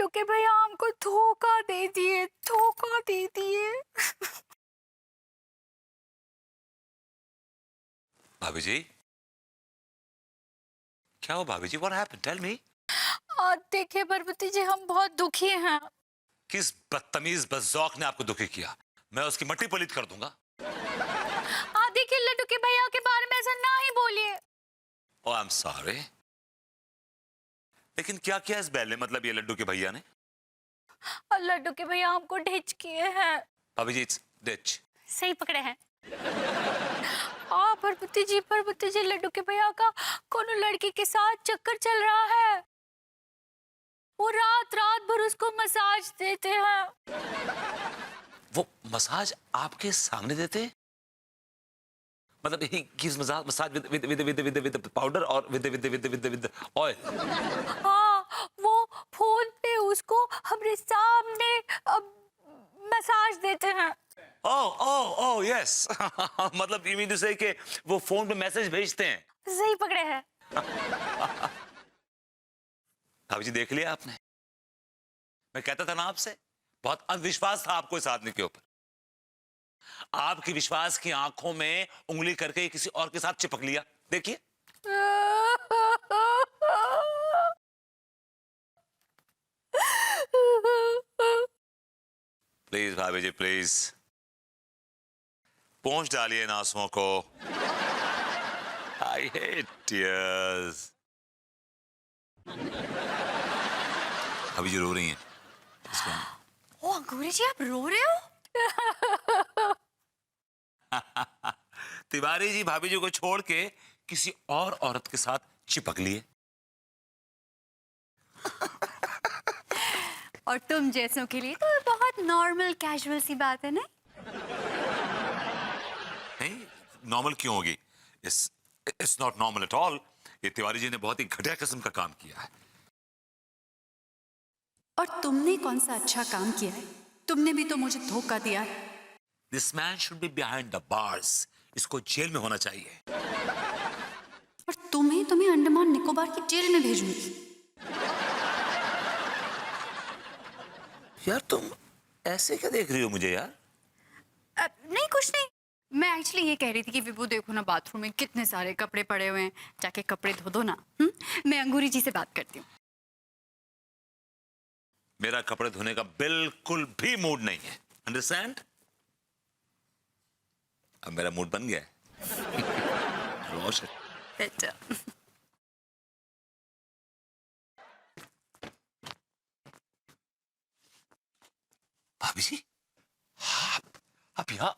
लड्डू के भैया हमको धोखा दे दिए, धोखा दे दिए। भाभी जी, क्या हो भाभी जी? What happened? Tell me. देखिए पार्वती जी, हम बहुत दुखी हैं। किस बदतमीज बज़ौक ने आपको दुखी किया? मैं उसकी मट्टी पलीत कर दूंगा। देखिए लड्डू के भैया के बारे में ऐसा ना ही बोलिए। Oh, I'm sorry. लेकिन क्या किया इस बैल ने, मतलब ये लड्डू के भैया ने? और लड्डू के भैया हमको ढिच किए हैं। भाभी जी, it's ditch. सही पकड़े हैं। पार्वती जी लड्डू के भैया का कोनो लड़की के साथ चक्कर चल रहा है। वो रात रात भर उसको मसाज देते हैं। वो मसाज आपके सामने देते? मतलब he gives massage with powder or with oil. वो फोन पे उसको हमरे सामने मसाज देते हैं। Oh, yes. मतलब you mean to say कि वो फोन पे मैसेज भेजते हैं? सही पकड़े हैं। भाभी जी, देख लिया आपने? मैं कहता था ना आपसे, बहुत अविश्वास था आपको इस आदमी के ऊपर। आपकी विश्वास की आंखों में उंगली करके किसी और के साथ चिपक लिया। देखिए। प्लीज भाभी जी, प्लीज पोंछ डालिए इन आंसुओं को। I hate tears. भाभी जी रो रही हैं। ओ अंकुरी जी, आप रो रहे हो? तिवारी जी भाभी जी को छोड़ के किसी और औरत के साथ चिपक लिए। और तुम जैसों के लिए तो बहुत नॉर्मल कैजुअल सी बात है ना? नहीं, नॉर्मल क्यों होगी? It's not normal at all. ये तिवारी जी ने बहुत ही घटिया किस्म का काम किया है। और तुमने कौन सा अच्छा काम किया है? तुमने भी तो मुझे धोखा दिया है। This man should be behind the bars. इसको जेल में होना चाहिए। और तुम्हें अंडमान निकोबार की जेल में भेजूंगी। यार तुम ऐसे क्या देख रही हो मुझे यार? नहीं, कुछ नहीं। मैं एक्चुअली ये कह रही थी कि विभू देखो ना, बाथरूम में कितने सारे कपड़े पड़े हुए हैं, जाके कपड़े धो दो ना। मैं अंगूरी जी से बात करती हूँ। मेरा कपड़े धोने का बिल्कुल भी मूड नहीं है। अंडरस्टैंड? अब मेरा मूड बन गया है। बेटा। भाभी जी, आप यहाँ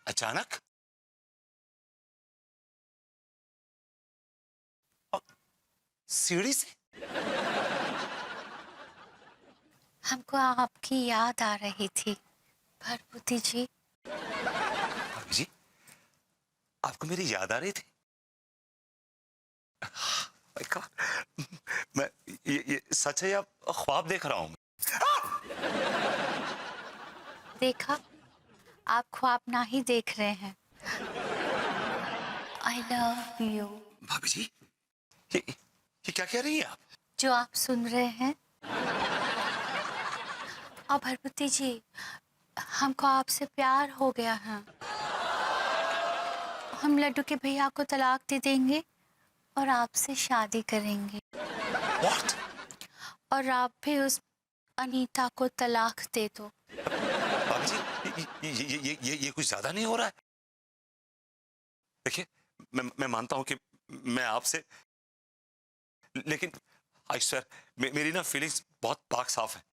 अचानक? सीढ़ी से? हमको आपकी याद आ रही थी पार्वती जी। भाभी जी, आपको मेरी याद आ रही थी? My God, मैं ये सच है या ख्वाब देख रहा हूं? देखा, आप ख्वाब ना ही देख रहे हैं। I love you. भाभी जी, ये क्या कह रही हैं आप? जो आप सुन रहे हैं। और पार्वती जी, हमको आपसे प्यार हो गया है। हम लड्डू के भैया को तलाक दे देंगे और आपसे शादी करेंगे। What? और आप भी उस अनीता को तलाक दे दो। भाभी जी, ये कुछ ज्यादा नहीं हो रहा है? देखिए, मैं मानता हूं कि मैं आपसे, लेकिन आई स्वेयर मेरी ना फीलिंग्स बहुत पाक साफ है।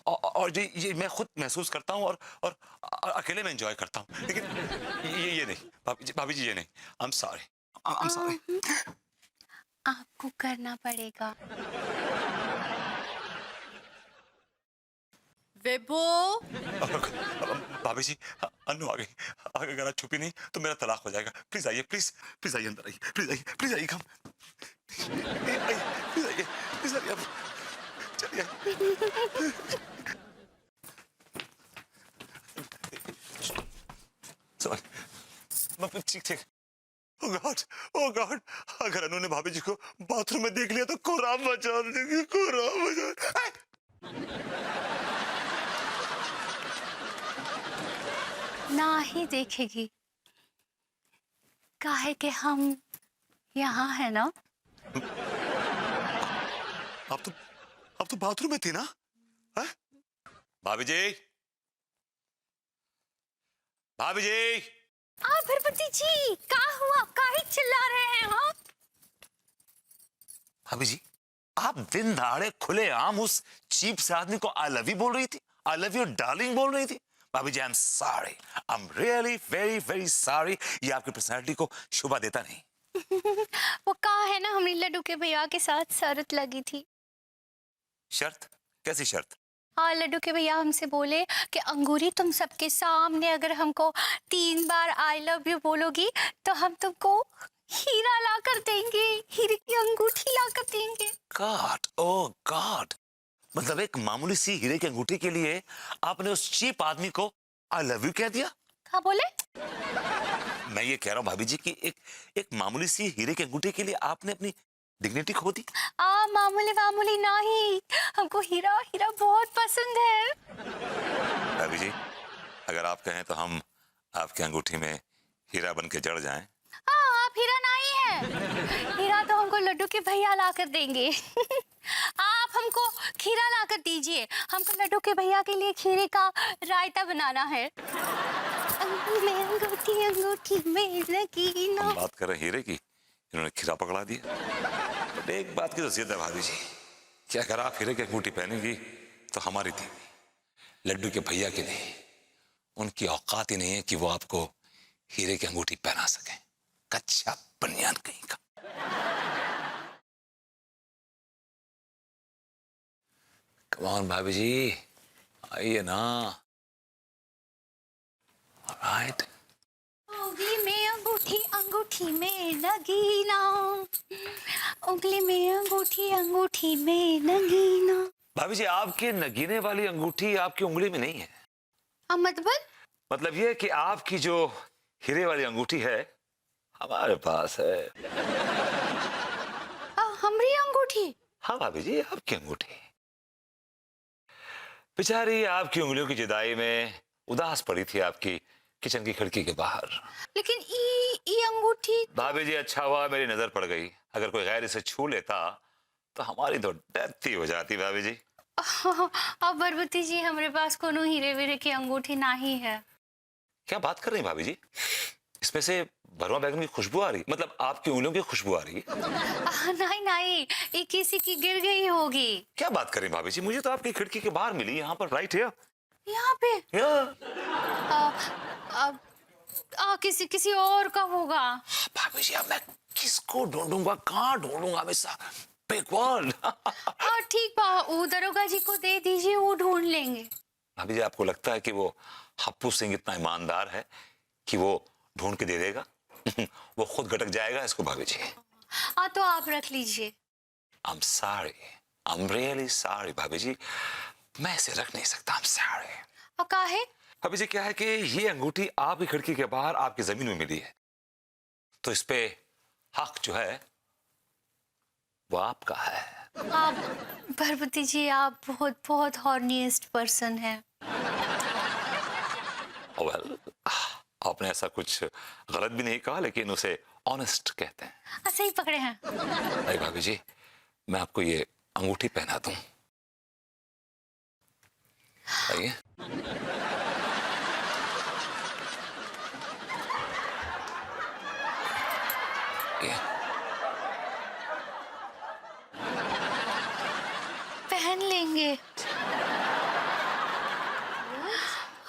और ये मैं खुद महसूस करता हूं और अकेले में एंजॉय करता हूं। लेकिन ये नहीं भाभी जी, ये नहीं। आई एम सॉरी। आपको करना पड़ेगा। विभू। भाभी जी, अनु आ गई। अगर आप छुपी नहीं तो मेरा तलाक हो जाएगा। प्लीज आइए, प्लीज आइए, अंदर आइए, प्लीज आइए कम। प्लीज आइए आप। चलिए। ठीक। ओ गॉड, ओ गॉड, अगर अनु ने भाभी जी को बाथरूम में देख लिया तो कोहराम मचा देगी, कोहराम मचा। ना ही देखेगी, काहे कि हम यहाँ है ना। अब तो बाथरूम में थी ना? है? भाभी जी, भाभी जी। भरपति जी, क्या हुआ, काहे चिल्ला रहे हैं हाँ? भाभी जी, आप दिन दहाड़े खुले आम उस चीप से आदमी को आई लव यू बोल रही थी, आई लव यू डार्लिंग बोल रही थी। भाभी जी, I am sorry, I am really very very sorry. ये आपकी पर्सनालिटी को शोभा देता नहीं। वो कहा है ना, हमने लड्डू के भैया के साथ शर्त लगी थी। शर्त? कैसी शर्त? हाँ, लड्डू के भैया हमसे बोले कि अंगूरी, तुम सबके सामने अगर हमको 3 बार आई लव यू बोलोगी तो हम तुमको हीरा ला कर देंगे, हीरे की अंगूठी ला कर देंगे। गॉड, ओ गॉड, मतलब एक मामूली सी हीरे की अंगूठी के लिए आपने उस चीप आदमी को आई लव यू कह दिया? क्या बोले? मैं ये कह रहा हूँ भाभी जी कि एक मामूली सी हीरे की अंगूठी के लिए आपने अपनी डिग्निटी खो दी। मामूली मामूली नहीं, हमको हीरा हीरा बहुत पसंद है। भाभी जी, अगर आप कहें तो हम आपकी अंगूठी में हीरा बन के जड़ जाएं। आप हीरा नहीं है, हीरा तो हमको लड्डू के भैया ला कर देंगे। आप हमको खीरा ला कर दीजिए, हमको लड्डू के भैया के लिए खीरे का रायता बनाना है। अंगूठी अंगूठी में लगी ना। हम बात कर रहे हैं हीरे की, इन्होंने खीरा पकड़ा दिया। बट एक बात की तो जिद है भाभी जी कि अगर आप हीरे की अंगूठी पहनेंगी तो हमारी थी, लड्डू के भैया की नहीं। उनकी औकात ही नहीं है कि वो आपको हीरे की अंगूठी पहना सके। कच्चा बनियान कहीं का। कम ऑन भाभी जी, आइए ना। ऑलराइट। उंगली में अंगूठी अंगूठी में लगी ना, उंगली में अंगूठी अंगूठी में लगी ना। भाभी जी, आपकी नगीने वाली अंगूठी आपकी उंगली में नहीं है। मतलब ये कि आपकी जो हीरे वाली अंगूठी है हमारे पास है। हमारी अंगूठी? हाँ भाभी जी, आपकी अंगूठी। बेचारी आपकी उंगलियों की जुदाई में उदास पड़ी थी आपकी किचन की खिड़की के बाहर। लेकिन ई अंगूठी। भाभी जी, अच्छा हुआ मेरी नजर पड़ गई, अगर कोई गैर इसे छू लेता तो हमारी तो डेथ ही हो जाती। भाभी जी, अब बरबती जी, हमारे पास कोनो हीरे वीरे की अंगूठी नहीं है। क्या बात कर रही हैं भाभी जी? इसमें से भरवा बैगन की खुशबू आ रही, मतलब आपकी उंगलियों की खुशबू आ रही है। नहीं नहीं, ये किसी की गिर गई होगी। क्या बात कर रही हैं भाभी जी? मुझे तो आपकी खिड़की के बाहर मिली, यहाँ पर, राइट हियर। यहाँ पे? किसी और का होगा। भाभी जी, अब मैं किसको ढूंढूंगा, कहाँ ढूंढूंगा? Big world. ठीक बा, वो दरोगा जी को दे दीजिए, वो ढूंढ लेंगे। भाभी जी, आपको लगता है कि वो हप्पू सिंह इतना ईमानदार है कि वो ढूंढ के दे देगा? वो खुद गटक जाएगा इसको भाभी जी। तो आप रख लीजिए। I'm sorry, I'm really sorry भाभी जी, मैं इसे रख नहीं सकता। I'm sorry। काहे? भाभी जी, क्या है कि ये अंगूठी आपकी खिड़की के बाहर आपकी जमीन में मिली है, तो इस पे हक जो है वो आपका है। आप भरपति जी, आप बहुत बहुत हॉर्नीएस्ट पर्सन हैं। वेल, आपने ऐसा कुछ गलत भी नहीं कहा, लेकिन उसे ऑनेस्ट कहते हैं। सही पकड़े हैं। नहीं भाभी जी, मैं आपको ये अंगूठी पहना दूं? आइए। पहन लेंगे।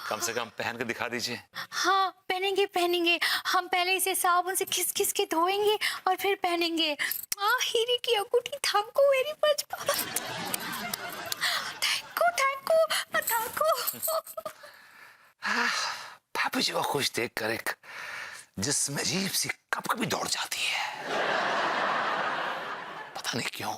कम से कम पहन के दिखा दीजिए। हाँ, पहनेंगे पहनेंगे। हम पहले इसे साबुन से घिस घिस के धोएंगे और फिर पहनेंगे। हीरे की अंगूठी, thank you very much. Thank you. भाभी जी को खुश देखकर एक जिस्म अजीब सी कब कभी दौड़ जाती है, पता नहीं क्यों।